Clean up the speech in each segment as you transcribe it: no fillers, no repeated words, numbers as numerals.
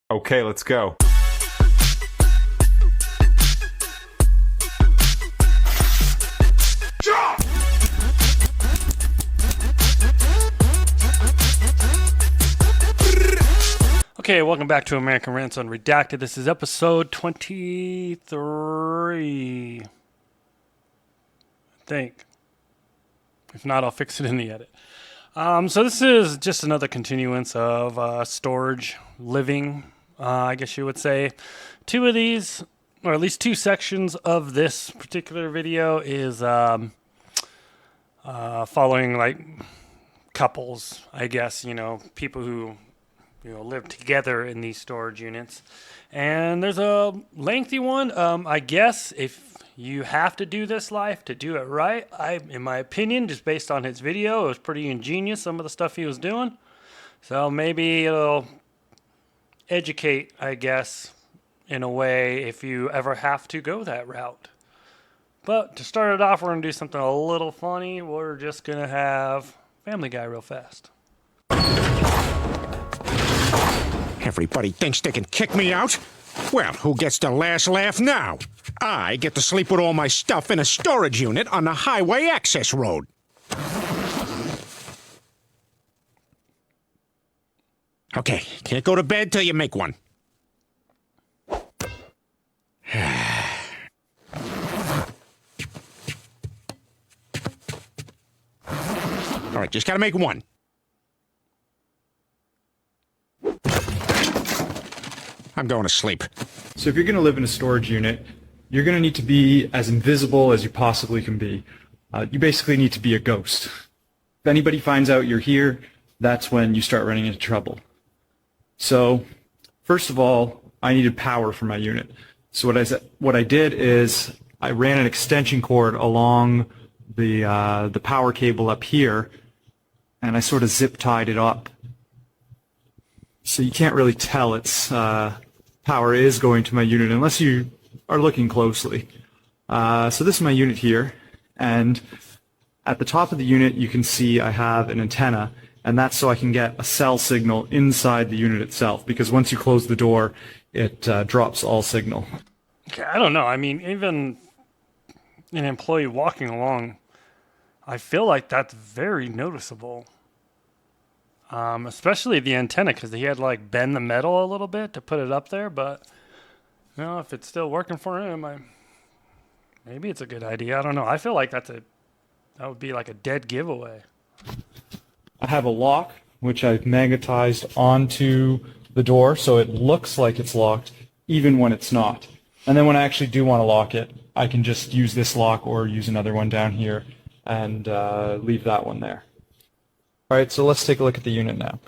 Okay, let's go. Okay, welcome back to American Rants Unredacted. This is episode 23. I think. If not, I'll fix it in the edit. So this is just another continuance of storage living, I guess you would say. Two of these, or at least two sections of this particular video is following like couples, I guess, people who live together in these storage units. And there's a lengthy one. I guess if you have to do this life to do it right, in my opinion, just based on his video, it was pretty ingenious, some of the stuff he was doing. So maybe it'll educate, I guess, in a way if you ever have to go that route. But to start it off, we're going to do something a little funny. We're just going to have Family Guy real fast. Everybody thinks they can kick me out? Well, who gets the last laugh now? I get to sleep with all my stuff in a storage unit on the highway access road. Okay, can't go to bed till you make one. All right, just gotta make one. I'm going to sleep. So if you're going to live in a storage unit, you're going to need to be as invisible as you possibly can be. You basically need to be a ghost. If anybody finds out you're here, that's when you start running into trouble. So first of all, I needed power for my unit. So what I did is I ran an extension cord along the power cable up here, and I sort of zip tied it up. So you can't really tell its power is going to my unit unless you are looking closely. So this is my unit here, and at the top of the unit you can see I have an antenna, and that's so I can get a cell signal inside the unit itself, because once you close the door it drops all signal. Okay, I don't know. I mean, even an employee walking along, I feel like that's very noticeable. Especially the antenna, because he had to like bend the metal a little bit to put it up there. But if it's still working for him, maybe it's a good idea. I don't know. I feel like that would be like a dead giveaway. I have a lock which I've magnetized onto the door so it looks like it's locked even when it's not. And then when I actually do want to lock it, I can just use this lock or use another one down here and leave that one there. Alright, so let's take a look at the unit now.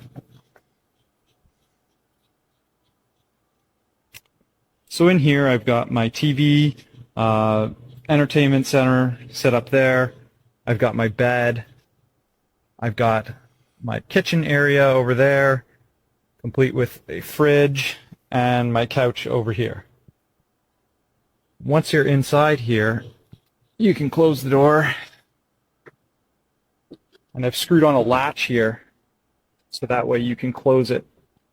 So in here I've got my TV, entertainment center set up there. I've got my bed. I've got my kitchen area over there, complete with a fridge, and my couch over here. Once you're inside here, you can close the door. And I've screwed on a latch here, so that way you can close it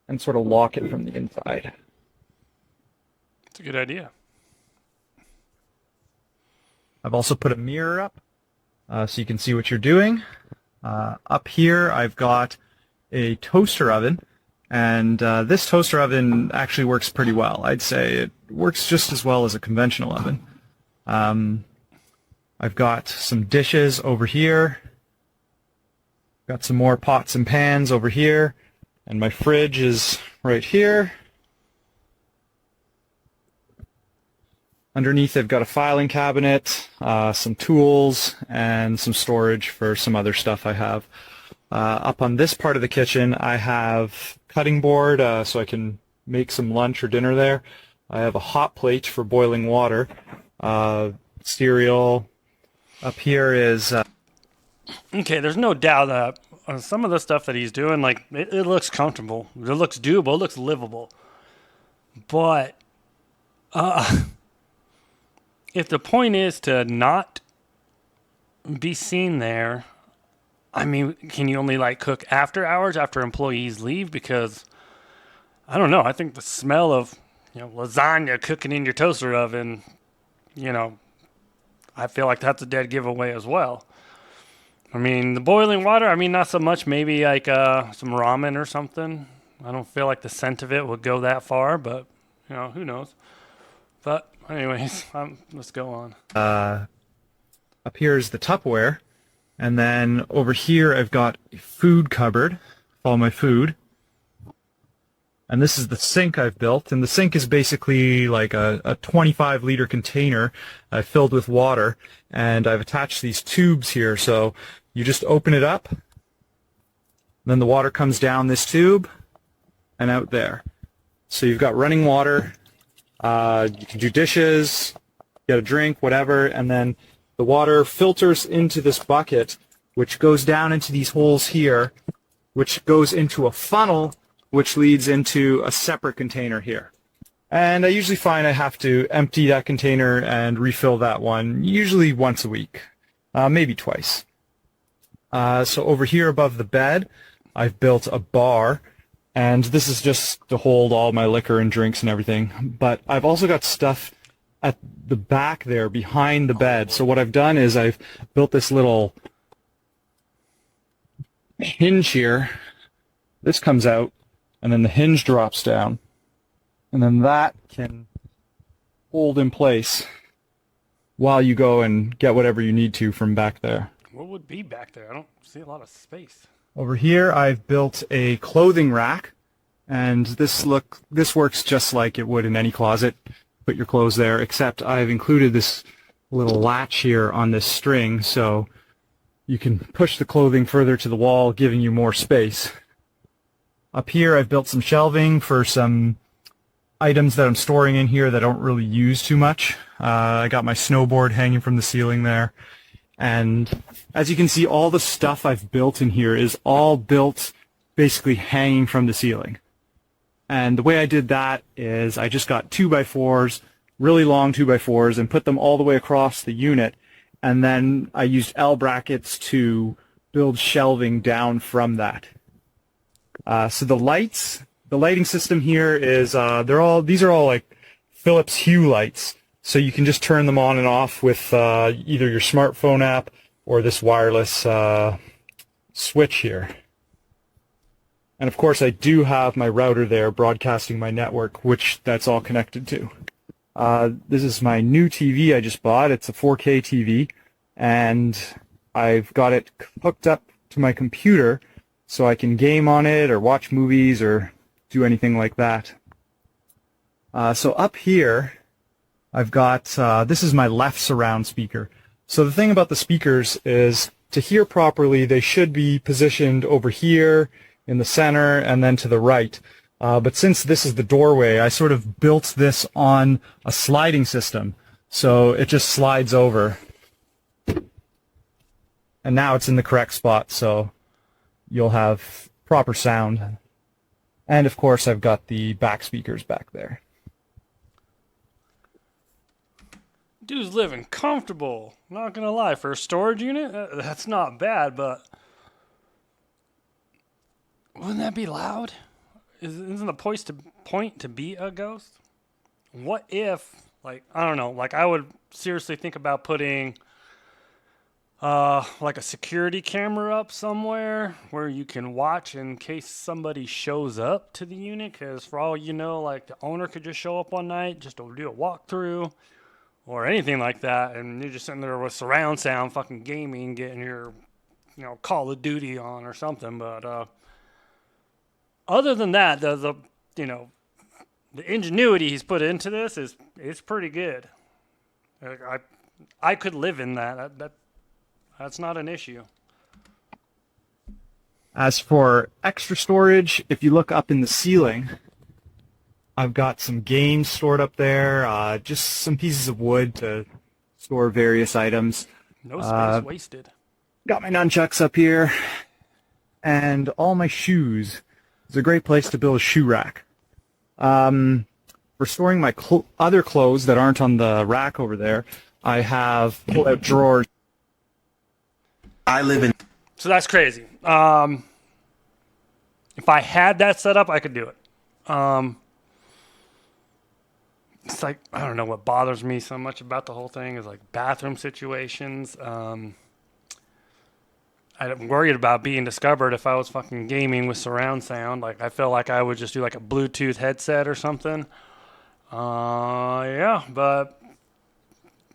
and sort of lock it from the inside. It's a good idea. I've also put a mirror up, so you can see what you're doing. Up here I've got a toaster oven, and this toaster oven actually works pretty well. I'd say it works just as well as a conventional oven. I've got some dishes over here. Got some more pots and pans over here, and my fridge is right here. Underneath I've got a filing cabinet, some tools, and some storage for some other stuff I have. Up on this part of the kitchen I have cutting board so I can make some lunch or dinner there. I have a hot plate for boiling water, cereal. Up here is... Okay, there's no doubt that some of the stuff that he's doing, like, it looks comfortable. It looks doable. It looks livable. But if the point is to not be seen there, I mean, can you only, like, cook after hours, after employees leave? Because I don't know. I think the smell of lasagna cooking in your toaster oven, you know, I feel like that's a dead giveaway as well. I mean, the boiling water, I mean, not so much. Maybe like some ramen or something. I don't feel like the scent of it would go that far, but who knows? But anyways, let's go on. Up here is the Tupperware, and then over here I've got a food cupboard with all my food. And this is the sink I've built, and the sink is basically like a 25-liter container filled with water, and I've attached these tubes here, so you just open it up, then the water comes down this tube and out there. So you've got running water, you can do dishes, get a drink, whatever, and then the water filters into this bucket, which goes down into these holes here, which goes into a funnel, which leads into a separate container here. And I usually find I have to empty that container and refill that one, usually once a week, maybe twice. So over here above the bed, I've built a bar, and this is just to hold all my liquor and drinks and everything. But I've also got stuff at the back there behind the bed. So what I've done is I've built this little hinge here. This comes out, and then the hinge drops down, and then that can hold in place while you go and get whatever you need to from back there. What would be back there? I don't see a lot of space. Over here I've built a clothing rack, and this works just like it would in any closet. Put your clothes there, except I've included this little latch here on this string, so you can push the clothing further to the wall, giving you more space. Up here I've built some shelving for some items that I'm storing in here that I don't really use too much. I got my snowboard hanging from the ceiling there. And as you can see, all the stuff I've built in here is all built basically hanging from the ceiling. And the way I did that is I just got 2x4s, really long 2x4s, and put them all the way across the unit. And then I used L brackets to build shelving down from that. So the lighting system here is these are all like Philips Hue lights, so you can just turn them on and off with either your smartphone app or this wireless switch here. And of course I do have my router there broadcasting my network, which that's all connected to. This is my new TV I just bought. It's a 4K TV, and I've got it hooked up to my computer so I can game on it or watch movies or do anything like that. So up here, I've got, this is my left surround speaker. So the thing about the speakers is, to hear properly, they should be positioned over here, in the center, and then to the right. But since this is the doorway, I sort of built this on a sliding system. So it just slides over. And now it's in the correct spot, so you'll have proper sound. And of course I've got the back speakers back there. Dude's living comfortable. Not gonna lie, for a storage unit, that's not bad, but wouldn't that be loud? Isn't the point to be a ghost? What if, like, I don't know, like I would seriously think about putting like a security camera up somewhere where you can watch in case somebody shows up to the unit, because for all you know, like the owner could just show up one night just to do a walkthrough or anything like that, and you're just sitting there with surround sound fucking gaming, getting your Call of Duty on or something. But other than that, the ingenuity he's put into this is pretty good. I could live in that. That's not an issue. As for extra storage, if you look up in the ceiling, I've got some games stored up there, just some pieces of wood to store various items. No space wasted. Got my nunchucks up here, and all my shoes. It's a great place to build a shoe rack. For storing my other clothes that aren't on the rack over there, I have pull-out drawers. So that's crazy. If I had that set up, I could do it. It's like, I don't know what bothers me so much about the whole thing is like bathroom situations. I'm worried about being discovered if I was fucking gaming with surround sound. Like, I feel like I would just do like a Bluetooth headset or something. Yeah, but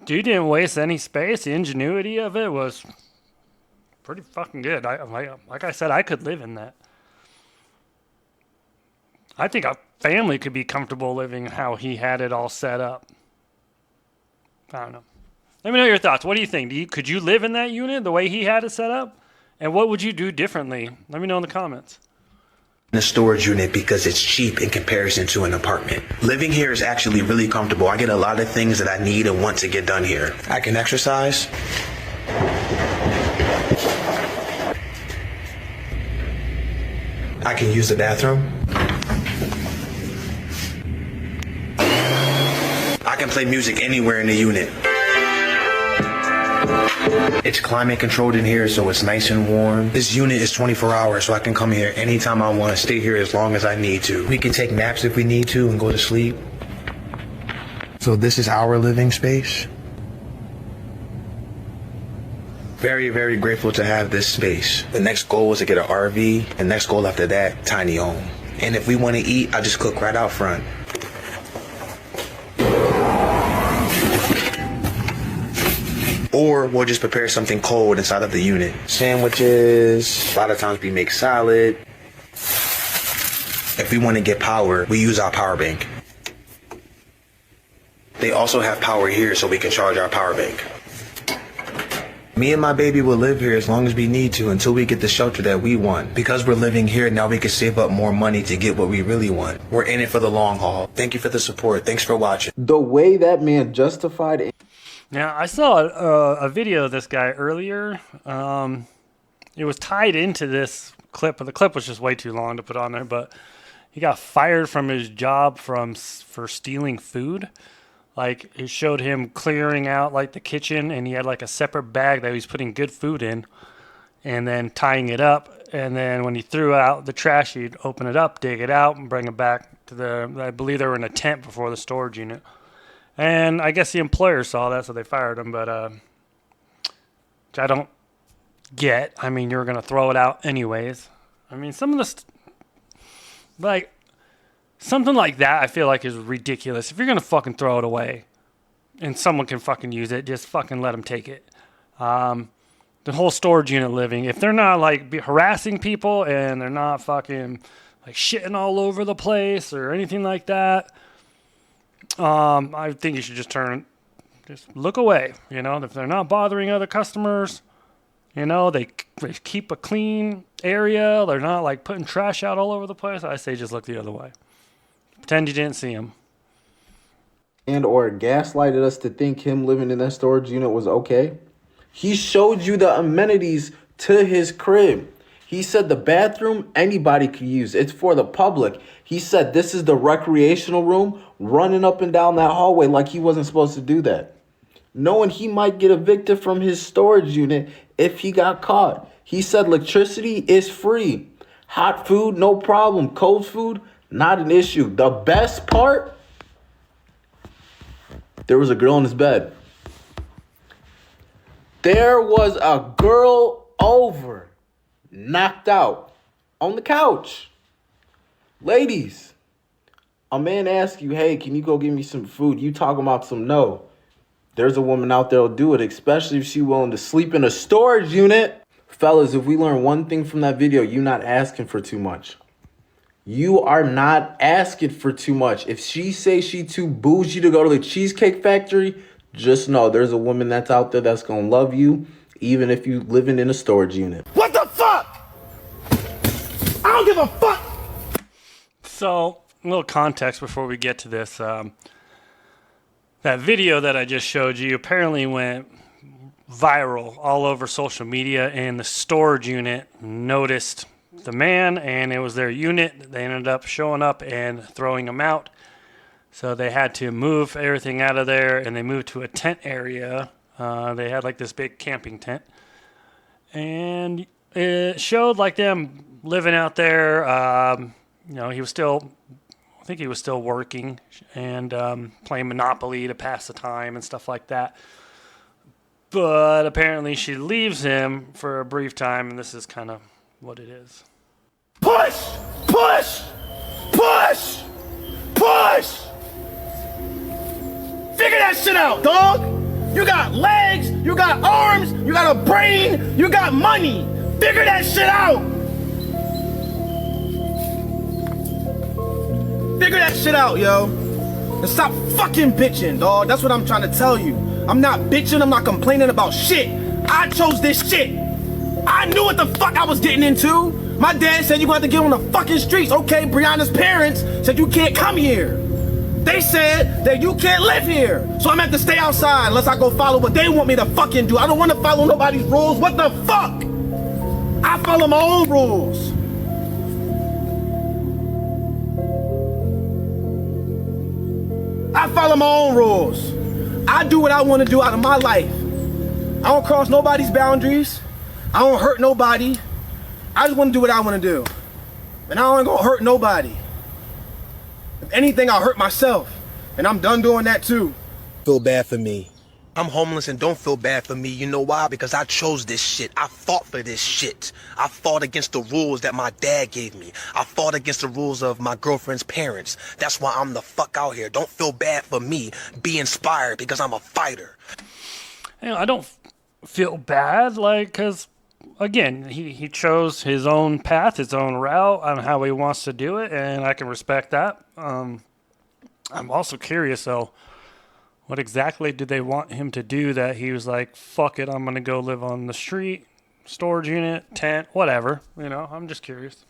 dude didn't waste any space. The ingenuity of it was pretty fucking good. Like I said, I could live in that. I think a family could be comfortable living how he had it all set up. I don't know. Let me know your thoughts. What do you think? Could you live in that unit the way he had it set up? And what would you do differently? Let me know in the comments. In a storage unit because it's cheap in comparison to an apartment. Living here is actually really comfortable. I get a lot of things that I need and want to get done here. I can exercise. I can use the bathroom. I can play music anywhere in the unit. It's climate controlled in here, so it's nice and warm. This unit is 24 hours, so I can come here anytime I want to, stay here as long as I need to. We can take naps if we need to and go to sleep. So this is our living space. Very, very grateful to have this space. The next goal is to get an RV, and next goal after that, tiny home. And if we want to eat, I just cook right out front. Or we'll just prepare something cold inside of the unit. Sandwiches, a lot of times we make salad. If we want to get power, we use our power bank. They also have power here so we can charge our power bank. Me and my baby will live here as long as we need to until we get the shelter that we want. Because we're living here, now we can save up more money to get what we really want. We're in it for the long haul. Thank you for the support. Thanks for watching. The way that man justified it. Now, I saw a video of this guy earlier. It was tied into this clip, but the clip was just way too long to put on there. But he got fired from his job for stealing food. Like, it showed him clearing out like the kitchen, and he had like a separate bag that he was putting good food in, and then tying it up. And then when he threw out the trash, he'd open it up, dig it out, and bring it back to I believe they were in a tent before the storage unit. And I guess the employer saw that, so they fired him. But which I don't get. I mean, you're gonna throw it out anyways. I mean, some of the like something like that, I feel like is ridiculous. If you're gonna fucking throw it away, and someone can fucking use it, just fucking let them take it. The whole storage unit living, if they're not like harassing people and they're not fucking like shitting all over the place or anything like that. I think you should just look away, you know, if they're not bothering other customers, you know, they keep a clean area, they're not like putting trash out all over the place, I say just look the other way. Pretend you didn't see them. And or gaslighted us to think him living in that storage unit was okay. He showed you the amenities to his crib. He said the bathroom, anybody could use. It's for the public. He said this is the recreational room, running up and down that hallway like he wasn't supposed to do that. Knowing he might get evicted from his storage unit if he got caught. He said electricity is free. Hot food, no problem. Cold food, not an issue. The best part, there was a girl in his bed. There was a girl over. Knocked out on the couch. Ladies, a man asks you, hey, can you go get me some food? You talking about some no. There's a woman out there who'll do it, especially if she's willing to sleep in a storage unit. Fellas, if we learn one thing from that video, you're not asking for too much. You are not asking for too much. If she says she too bougie to go to the Cheesecake Factory, just know there's a woman that's out there that's going to love you, even if you living in a storage unit. What the fuck? I don't give a fuck! So, a little context before we get to this. That video that I just showed you apparently went viral all over social media, and the storage unit noticed the man, and it was their unit. They ended up showing up and throwing him out. So they had to move everything out of there, and they moved to a tent area. They had like this big camping tent. And it showed like them living out there. You know, he was still think he was still working and playing Monopoly to pass the time and stuff like that. But apparently she leaves him for a brief time, and this is kind of what it is. Push! Push! Push! Push! Figure that shit out, dog! You got legs, you got arms, you got a brain, you got money! Figure that shit out! Figure that shit out, yo! And stop fucking bitching, dog. That's what I'm trying to tell you. I'm not bitching, I'm not complaining about shit. I chose this shit. I knew what the fuck I was getting into. My dad said you're gonna have to get on the fucking streets. Okay, Brianna's parents said you can't come here. They said that you can't live here. So I'm gonna have to stay outside unless I go follow what they want me to fucking do. I don't wanna follow nobody's rules. What the fuck? I follow my own rules. I follow my own rules. I do what I want to do out of my life. I don't cross nobody's boundaries. I don't hurt nobody. I just want to do what I want to do. And I ain't gonna hurt nobody. If anything, I'll hurt myself. And I'm done doing that too. Feel bad for me. I'm homeless and don't feel bad for me. You know why? Because I chose this shit. I fought for this shit. I fought against the rules that my dad gave me. I fought against the rules of my girlfriend's parents. That's why I'm the fuck out here. Don't feel bad for me. Be inspired because I'm a fighter. You know, I don't feel bad, like, because, again, he chose his own path, his own route on how he wants to do it, and I can respect that. I'm also curious, though, what exactly did they want him to do that he was like, fuck it, I'm going to go live on the street, storage unit, tent, whatever. You know, I'm just curious.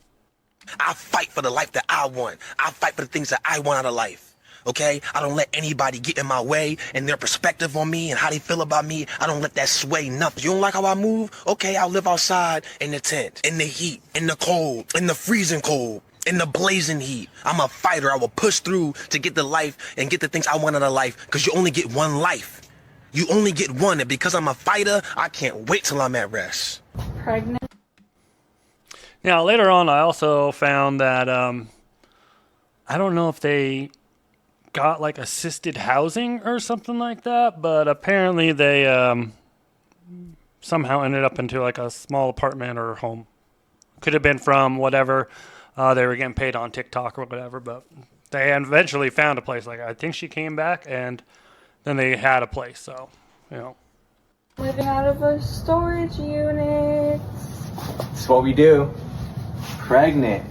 I fight for the life that I want. I fight for the things that I want out of life. Okay? I don't let anybody get in my way and their perspective on me and how they feel about me. I don't let that sway nothing. You don't like how I move? Okay, I'll live outside in the tent, in the heat, in the cold, in the freezing cold, in the blazing heat. I'm a fighter. I will push through to get the life and get the things I want out of life, because you only get one life. You only get one, and because I'm a fighter, I can't wait till I'm at rest. Pregnant. Now, later on, I also found that, I don't know if they got like assisted housing or something like that, but apparently they somehow ended up into like a small apartment or home. Could have been from whatever they were getting paid on TikTok or whatever, but they eventually found a place. Like, I think she came back and then they had a place. So, you know. Living out of a storage unit. That's what we do. Pregnant.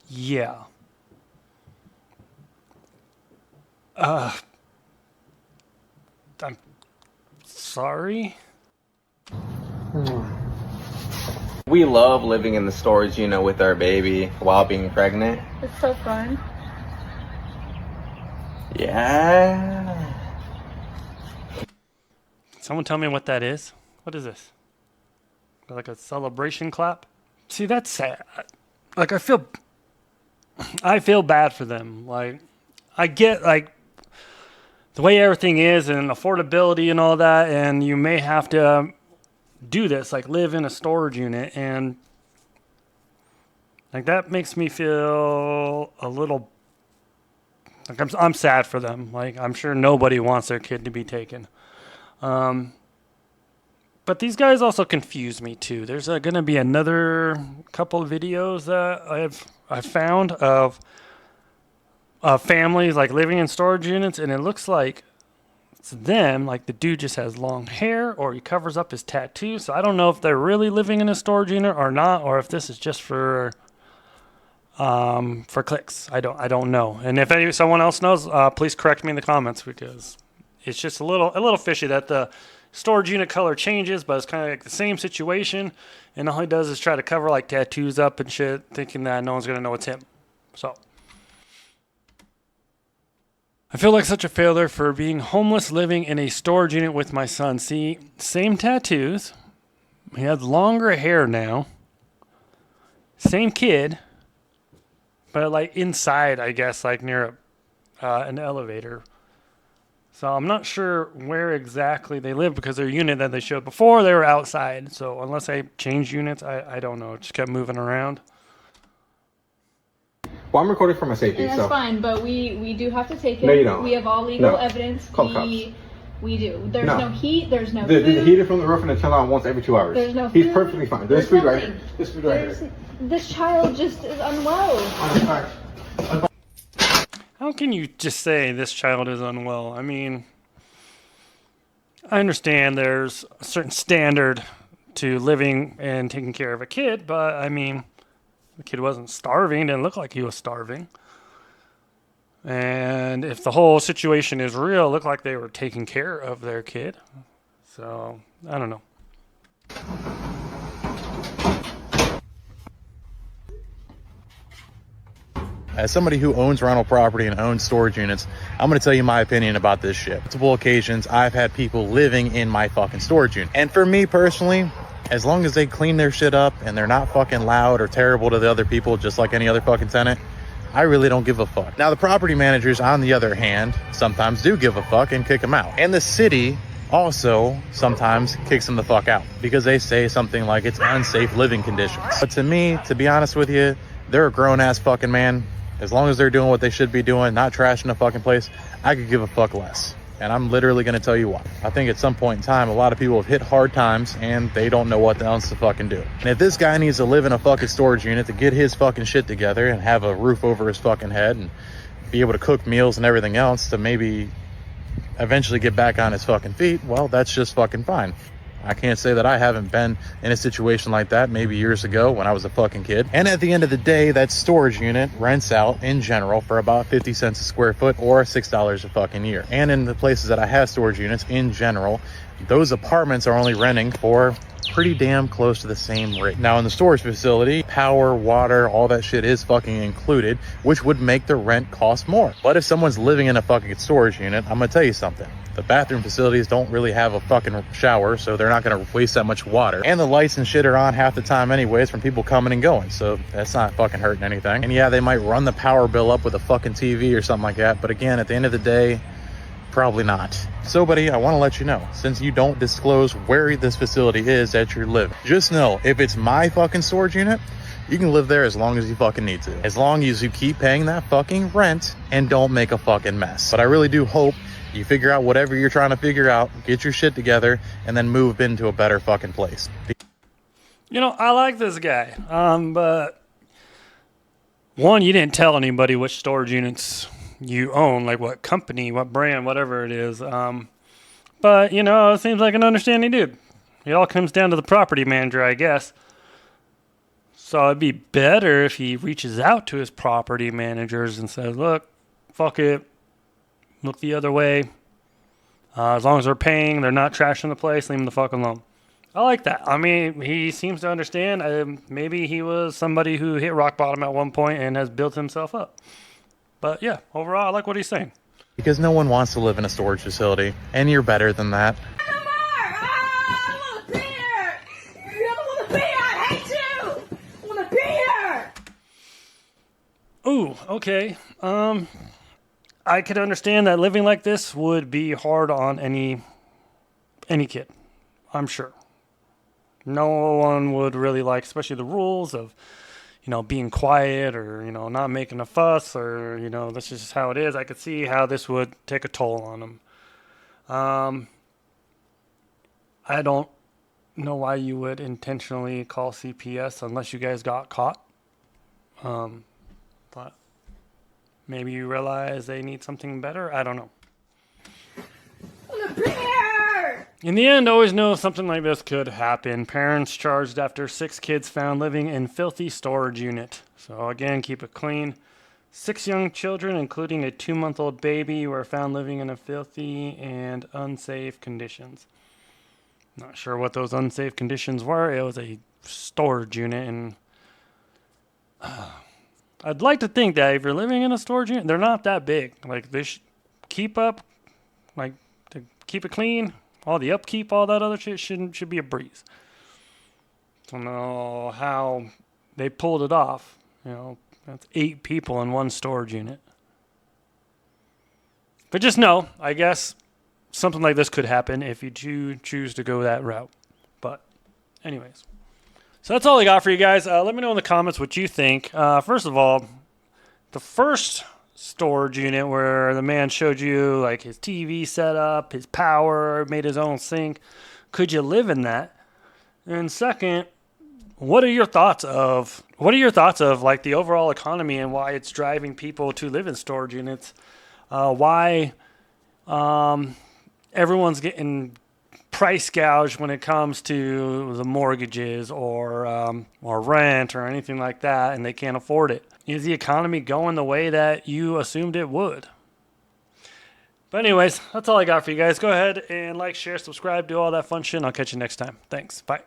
Yeah. I'm sorry. We love living in the storage unit with our baby while being pregnant. It's so fun. Yeah. Someone tell me what that is. What is this? Like a celebration clap? See, that's sad. Like, I feel bad for them. Like, I get, like, the way everything is and affordability and all that, and you may have to do this, like live in a storage unit, and like that makes me feel a little like I'm sad for them. Like, I'm sure nobody wants their kid to be taken. But these guys also confuse me too. There's going to be another couple of videos that I've found of families like living in storage units, and it looks like it's them, like the dude just has long hair or he covers up his tattoo. So I don't know if they're really living in a storage unit or not, or if this is just for clicks. I don't know. And if someone else knows, please correct me in the comments, because it's just a little fishy that the storage unit color changes, but it's kind of like the same situation, and all he does is try to cover like tattoos up and shit, thinking that no one's gonna know it's him. So I feel like such a failure for being homeless, living in a storage unit with my son. See, same tattoos. He has longer hair now. Same kid. But like inside, I guess, like near an elevator. So I'm not sure where exactly they live, because their unit that they showed before, they were outside. So unless I changed units, I don't know. It just kept moving around. Well, I'm recording for my safety, And that's fine, but we do have to take it. No, you don't. We have all legal No. evidence. Call the We do. There's No. no heat. There's no The food. heater from the roof and it's turned on once every 2 hours. There's no He's food. perfectly fine. There's food right here. nothing. There's food right here. This child just is unwell. How can you just say this child is unwell? I mean, I understand there's a certain standard to living and taking care of a kid, but I mean, the kid wasn't starving. Didn't look like he was starving. And if the whole situation is real, it looked like they were taking care of their kid. So, I don't know. As somebody who owns rental property and owns storage units, I'm going to tell you my opinion about this shit. Multiple occasions, I've had people living in my fucking storage unit. And for me personally, as long as they clean their shit up and they're not fucking loud or terrible to the other people, just like any other fucking tenant, I really don't give a fuck. Now, the property managers, on the other hand, sometimes do give a fuck and kick them out. And the city also sometimes kicks them the fuck out because they say something like it's unsafe living conditions. But to me, to be honest with you, they're a grown-ass fucking man. As long as they're doing what they should be doing, not trashing the fucking place, I could give a fuck less. And I'm literally going to tell you why. I think at some point in time, a lot of people have hit hard times and they don't know what else to fucking do. And if this guy needs to live in a fucking storage unit to get his fucking shit together and have a roof over his fucking head and be able to cook meals and everything else to maybe eventually get back on his fucking feet, well, that's just fucking fine. I can't say that I haven't been in a situation like that maybe years ago when I was a fucking kid. And at the end of the day, that storage unit rents out in general for about 50 cents a square foot or $6 a fucking year. And in the places that I have storage units in general, those apartments are only renting for pretty damn close to the same rate. Now in the storage facility, power, water, all that shit is fucking included, which would make the rent cost more. But if someone's living in a fucking storage unit, I'm gonna tell you something. The bathroom facilities don't really have a fucking shower, so they're not gonna waste that much water. And the lights and shit are on half the time anyways from people coming and going, so that's not fucking hurting anything. And yeah, they might run the power bill up with a fucking TV or something like that, but again, at the end of the day, probably not. So buddy, I want to let you know, since you don't disclose where this facility is that you're living, just know if it's my fucking storage unit, you can live there as long as you fucking need to. As long as you keep paying that fucking rent and don't make a fucking mess. But I really do hope you figure out whatever you're trying to figure out, get your shit together, and then move into a better fucking place. You know, I like this guy. But one, you didn't tell anybody which storage units you own, like what company, what brand, whatever it is. But, you know, it seems like an understanding dude. It all comes down to the property manager, I guess. So it'd be better if he reaches out to his property managers and says, look, fuck it. Look the other way. As long as they're paying, they're not trashing the place, leave them the fuck alone. I like that. I mean, he seems to understand. Maybe he was somebody who hit rock bottom at one point and has built himself up. But yeah, overall, I like what he's saying. Because no one wants to live in a storage facility, and you're better than that. Ooh, okay. I could understand that living like this would be hard on any kid. I'm sure. No one would really like, especially the rules of, you know, being quiet or, you know, not making a fuss or, you know, that's just how it is. I could see how this would take a toll on them. I don't know why you would intentionally call CPS unless you guys got caught. But maybe you realize they need something better. I don't know. In the end, always know something like this could happen. Parents charged after 6 kids found living in filthy storage unit. So again, keep it clean. 6 young children, including a 2-month-old baby, were found living in a filthy and unsafe conditions. Not sure what those unsafe conditions were. It was a storage unit, and I'd like to think that if you're living in a storage unit, they're not that big. Like, they should keep up, like, to keep it clean. All the upkeep, all that other shit should be a breeze. Don't know how they pulled it off. You know, that's 8 people in one storage unit. But just know, I guess, something like this could happen if you choose to go that route. But anyways. So that's all I got for you guys. Let me know in the comments what you think. First of all, the first storage unit where the man showed you like his TV setup, his power, made his own sink. Could you live in that? And second, what are your thoughts of like the overall economy and why it's driving people to live in storage units? Why everyone's getting price gouged when it comes to the mortgages or rent or anything like that, and they can't afford it. Is the economy going the way that you assumed it would? But anyways, that's all I got for you guys. Go ahead and like, share, subscribe, do all that fun shit, and I'll catch you next time. Thanks. Bye.